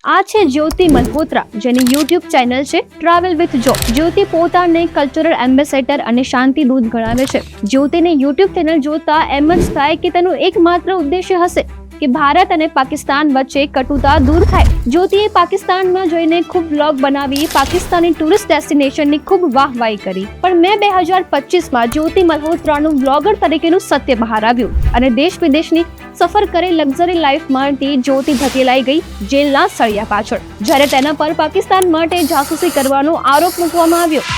આ છે જ્યોતિ મલ્હોત્રા, જેની યુટ્યુબ ચેનલ છે ટ્રાવેલ વિથ જો. જ્યોતિ પોતાને કલ્ચરલ એમ્બેસેડર અને શાંતિ દૂત ગણાવે છે. જ્યોતિની યુટ્યુબ ચેનલ જોતા એમ જ થાય કે તેનો એકમાત્ર ઉદ્દેશ્ય હશે કે ભારત અને પાકિસ્તાન વચ્ચે કટુતા દૂર થાય. જ્યોતિએ પાકિસ્તાનમાં જઈને ખૂબ વ્લોગ બનાવી પાકિસ્તાની ટુરિસ્ટ ડેસ્ટિનેશનની ખૂબ વાહવાહી કરી. પણ મે 2025માં જ્યોતિ મલ્હોત્રાનું વ્લોગર તરીકેનું સત્ય બહાર આવ્યું અને દેશ વિદેશની સફર કરી લક્ઝરી લાઈફ માટે જ્યોતિ ધકેલાઈ ગઈ જેલના સળિયા પાછળ, જ્યારે તેના પર પાકિસ્તાન માટે જાસૂસી કરવાનો આરોપ મૂકવામાં આવ્યો.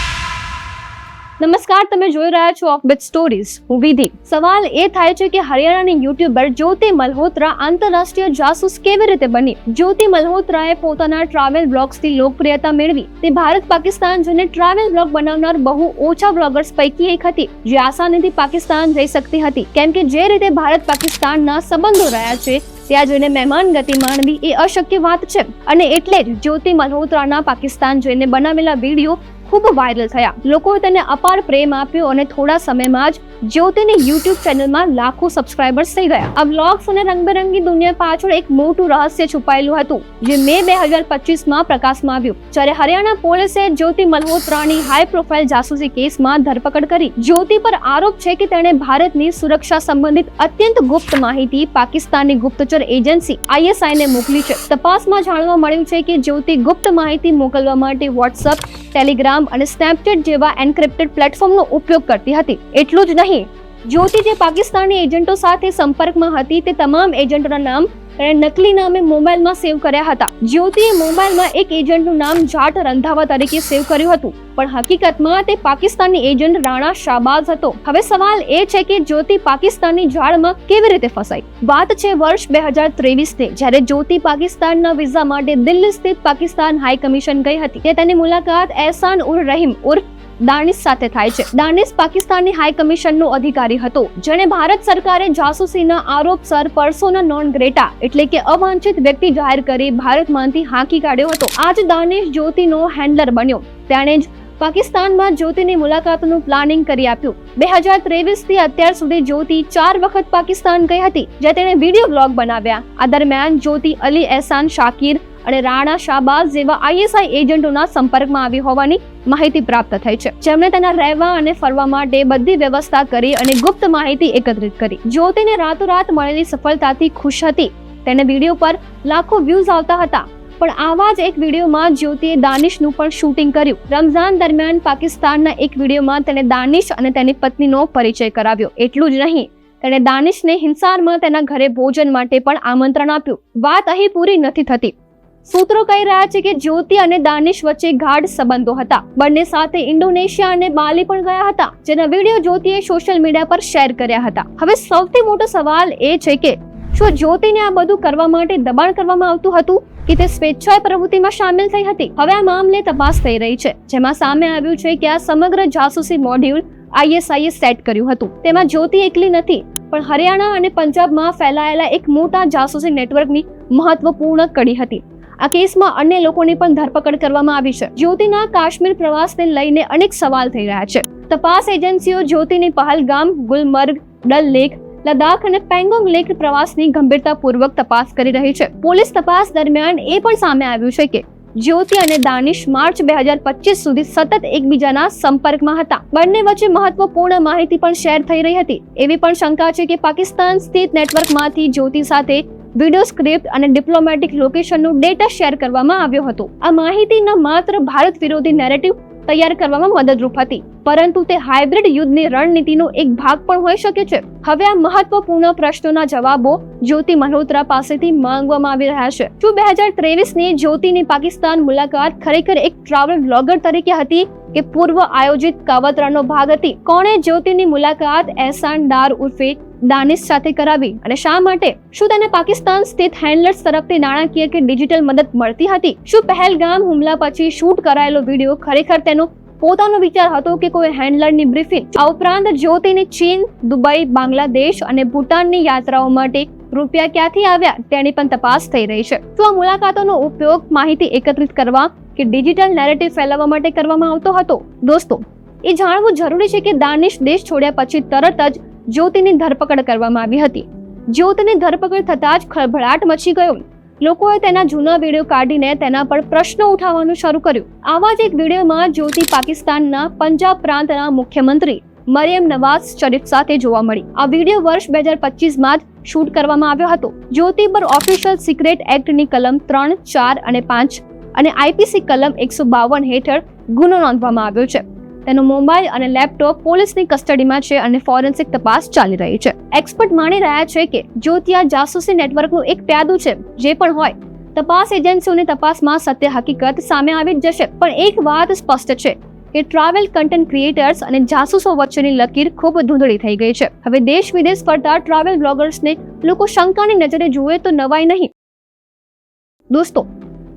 નમસ્કાર, તમે જોઈ રહ્યા છો ઓફબીટ સ્ટોરીઝ. હું વિધિ. સવાલ એ થાય છે કે હરિયાણાની યુટ્યુબર જ્યોતિ મલ્હોત્રા આંતરરાષ્ટ્રીય જાસૂસ કેવી રીતે બની? જ્યોતિ મલ્હોત્રાએ પોતાના ટ્રાવેલ બ્લોગ્સથી લોકપ્રિયતા મેળવી. તે ભારત પાકિસ્તાન જઈને ટ્રાવેલ બ્લોગ બનાવનાર બહુ ઓછા બ્લોગર્સ પૈકી એક હતી જે આસાનીથી પાકિસ્તાન જઈ શકતી હતી, કેમ કે જે રીતે ભારત પાકિસ્તાનના સંબંધો રહ્યા છે ત્યાં જઈને મહેમાન ગતિ માણવી એ અશક્ય વાત છે. અને એટલે જ જ્યોતિ મલ્હોત્રાના પાકિસ્તાન જઈને બનાવેલા વિડીયો ખૂબ વાયરલ થયા. લોકોએ તેને અપાર પ્રેમ આપ્યો અને થોડા સમયમાં જ જ્યોતિની યુટ્યુબ ચેનલમાં લાખો સબસ્ક્રાઇબર્સ થઈ ગયા. આ વ્લોગ્સ અને રંગબેરંગી દુનિયા પાછળ એક મોટું રહસ્ય છુપાયેલું હતું જે મે 2025માં પ્રકાશમાં આવ્યું, જ્યારે હરિયાણા પોલીસે જ્યોતિ મલ્હોત્રાની હાઈ પ્રોફાઇલ જાસૂસી કેસમાં ધરપકડ કરી. જ્યોતિ પર આરોપ છે કે તેણે ભારતની સુરક્ષા સંબંધિત અત્યંત ગુપ્ત માહિતી પાકિસ્તાનની ગુપ્તચર એજન્સી ISI ને મોકલી છે. તપાસમાં જાણવા મળ્યું છે કે જ્યોતિ ગુપ્ત માહિતી મોકલવા માટે WhatsApp, ટેલિગ્રામ અને સ્નેપચેટ જેવા એન્ક્રિપ્ટેડ પ્લેટફોર્મનો ઉપયોગ કરતી હતી. એટલું જ નહીં, જ્યોતિ જે પાકિસ્તાની એજન્ટો સાથે સંપર્કમાં હતી તે તમામ એજન્ટોના નામ તેણે નકલી નામે મોબાઈલમાં સેવ કર્યા હતા. જ્યોતિએ મોબાઈલમાં એક એજન્ટનું નામ જાટ રંધાવા તરીકે સેવ કર્યું હતું, પણ હકીકતમાં તે પાકિસ્તાની એજન્ટ રાણા શાહબાઝ હતો. હવે સવાલ એ છે કે જ્યોતિ પાકિસ્તાની જાળમાં કેવી રીતે ફસાઈ? વાત છે વર્ષ 2023 જ્યારે જ્યોતિ પાકિસ્તાનના વિઝા માટે દિલ્હી સ્થિત પાકિસ્તાન હાઈ કમિશન ગઈ હતી. તે તેની મુલાકાત એહસાન ઉર રહીમ ઉર્ફ દાનિશ સાથે થાય છે. દાનિશ પાકિસ્તાની હાઈ કમિશનનો અધિકારી હતો જેણે ભારત સરકારે જાસૂસીના આરોપસર પર્સોના નોન ગ્રેટા એટલે કે અવાંછિત વ્યક્તિ જાહેર કરી ભારતમાંથી હાંકી કાઢ્યો હતો. આજ દાનિશ જ્યોતિનો હેન્ડલર બન્યો. તેણે જ પાકિસ્તાનમાં જ્યોતિની મુલાકાતનું પ્લાનિંગ કરી આપ્યું. 2023થી અત્યાર સુધી જ્યોતિ 4 વખત પાકિસ્તાન ગઈ હતી, જ્યાં તેણે વિડીયો બ્લોગ બનાવ્યા. આ દરમિયાન જ્યોતિ અલી એહસાન શાકીર અને રાણા શાહબાઝ જેવા ISI એજન્ટોના સંપર્કમાં આવી હોવાની માહિતી પ્રાપ્ત થઈ છે, જેમણે તેના રહેવા અને ફરવા માટે બધી વ્યવસ્થા કરી અને ગુપ્ત માહિતી એકત્રિત કરી. જ્યોતિને રાતોરાત મળેલી સફળતાથી ખુશ હતી. તેને વિડીયો પર લાખો વ્યૂઝ આવતા હતા, પણ આવા જ એક વિડીયોમાં જ્યોતિએ દાનિશનું પણ શૂટિંગ કર્યું. રમઝાન દરમિયાન પાકિસ્તાનના એક વિડીયોમાં તેણે દાનિશ અને તેની પત્નીનો પરિચય કરાવ્યો. એટલું જ નહીં, તેણે દાનિશને હિંસારમાં તેના ઘરે ભોજન માટે પણ આમંત્રણ આપ્યું. વાત અહીં પૂરી નથી થતી. સૂત્રો કહી રહ્યા છે કે જ્યોતિ અને દાનિશ વચ્ચે ગાઢ સંબંધો હતા. બંને સાથે ઇન્ડોનેશિયા અને બાલી પણ ગયા હતા, જેના વિડીયો જ્યોતિએ સોશિયલ મીડિયા પર શેર કર્યા હતા. હવે સૌથી મોટો સવાલ એ છે કે શું જ્યોતિને આ બધું કરવા માટે દબાણ કરવામાં આવતું હતું કે તે સ્વેચ્છાએ પ્રવૃત્તિમાં સામેલ થઈ હતી? હવે આ મામલે તપાસ થઈ રહી છે, જેમાં સામે આવ્યું છે કે આ સમગ્ર જાસૂસી મોડ્યુલ ISIએ સેટ કર્યું હતું. તેમાં જ્યોતિ એકલી નથી, પણ હરિયાણા અને પંજાબમાં ફેલાયેલા એક મોટા જાસૂસી નેટવર્કની મહત્વપૂર્ણ કડી હતી. આ કેસમાં અન્ય લોકોની પણ ધરપકડ કરવામાં આવી છે. જ્યોતિના કાશ્મીર પ્રવાસને લઈને અનેક સવાલ થઈ રહ્યા છે. તપાસ એજન્સીઓ જ્યોતિની પહલગામ, ગુલમર્ગ, ડલ લેક, લદ્દાખ અને પેંગોંગ લેક પ્રવાસની ગંભીરતાપૂર્વક તપાસ કરી રહી છે. પોલીસ તપાસ દરમિયાન એ પણ સામે આવ્યું છે કે જ્યોતિ અને દાનિશ માર્ચ 2025 સુધી સતત એકબીજાના સંપર્કમાં હતા. બંને વચ્ચે મહત્વપૂર્ણ માહિતી પણ શેર થઈ રહી હતી. એવી પણ શંકા છે કે પાકિસ્તાન સ્થિત નેટવર્કમાંથી જ્યોતિ સાથે વિડીયો સ્ક્રિપ્ટ અને ડિપ્લોમેટિક લોકેશનનો ડેટા શેર કરવામાં આવ્યો હતો. આ માહિતી ન માત્ર ભારત વિરોધી નેરેટિવ તૈયાર કરવામાં મદદરૂપ હતી, પરંતુ તે હાઇબ્રિડ યુદ્ધની રણનીતિનો એક ભાગ પણ હોઈ શકે છે. હવે આ મહત્વપૂર્ણ પ્રશ્નોના જવાબો જ્યોતિ મલ્હોત્રા પાસેથી માંગવામાં આવી રહ્યા છે. શું 2023ની જ્યોતિની પાકિસ્તાન મુલાકાત ખરેખર એક ટ્રાવેલ બ્લોગર તરીકે હતી કે પૂર્વ આયોજિત કાવતરાનો ભાગ હતી? કોણે જ્યોતિની મુલાકાત એહસાન ડાર ઉર્ફે દાનિશ સાથે કરાવી અને શા માટે? શું તેને પાકિસ્તાન સ્થિત હેન્ડલર્સ તરફથી નાણાકીય કે ડિજિટલ મદદ મળતી હતી? શું પહેલગામ હુમલા પછી શૂટ કરાયેલો વિડીયો ખરેખર તેનો પોતાનો વિચાર હતો કે કોઈ હેન્ડલરની બ્રીફિંગ? આ ઉપરાંત જ્યોતિની ચીન, દુબઈ, બાંગ્લાદેશ અને ભૂટાનની યાત્રાઓ માટે રૂપિયા ક્યાંથી આવ્યા તેની પણ તપાસ થઈ રહી છે. શું આ મુલાકાતોનો ઉપયોગ માહિતી એકત્રિત કરવા કે ડિજિટલ નેરેટિવ ફેલાવવા માટે કરવામાં આવતો હતો? દોસ્તો, એ જાણવું જરૂરી છે કે દાનિશ દેશ છોડ્યા પછી તરત જ જ્યોતિની ધરપકડ કરવામાં આવી હતી. જ્યોતિની ધરપકડ થતાં જ ખળભળાટ મચી ગયો. લોકોએ તેના જૂના વિડીયો કાઢીને તેના પર પ્રશ્નો ઉઠાવવાનું શરૂ કર્યું. આવા જ એક વિડીયોમાં જ્યોતિ પાકિસ્તાનના પંજાબ પ્રાંતના મુખ્યમંત્રી મરિયમ નવાઝ શરીફ સાથે જોવા મળી. આ વિડીયો વર્ષ 2025માં જ શૂટ કરવામાં આવ્યો હતો. જ્યોતિ પર ઓફિશિયલ સિક્રેટ એક્ટની કલમ 3, 4 અને 5 અને આઈપીસી કલમ 152 હેઠળ ગુનો નોંધવામાં આવ્યો છે. તેનો મોબાઈલ અને લેપટોપ પોલીસની કસ્ટડીમાં છે અને ફોરેન્સિક તપાસ ચાલી રહી છે. એક્સપર્ટ માની રહ્યા છે કે જ્યોતિ આ જાસૂસી નેટવર્કનું એક પ્યાદું છે. જે પણ હોય, તપાસ એજન્સીઓની તપાસમાં સત્ય હકીકત સામે આવી જ જશે. પણ એક વાત સ્પષ્ટ છે કે ટ્રાવેલ કન્ટેન્ટ ક્રિએટર્સ અને જાસૂસો વચ્ચેની લકીર ખૂબ ધૂંધળી થઈ ગઈ છે. હવે દેશ વિદેશ ફરતા ટ્રાવેલ બ્લોગર્સને લોકો શંકાની નજરે જુએ તો નવાઈ નહીં. દોસ્તો,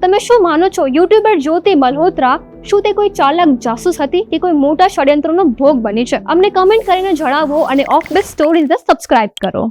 તમે શું માનો છો? યુટ્યુબર જ્યોતિ મલ્હોત્રા શું તે કોઈ ચાલાક જાસૂસ હતી કે કોઈ મોટા ષડયંત્રનો ભોગ બની છે? અમને કમેન્ટ કરીને જણાવો અને ઓફ બેઝ સ્ટોરીઝને સબસ્ક્રાઇબ કરો.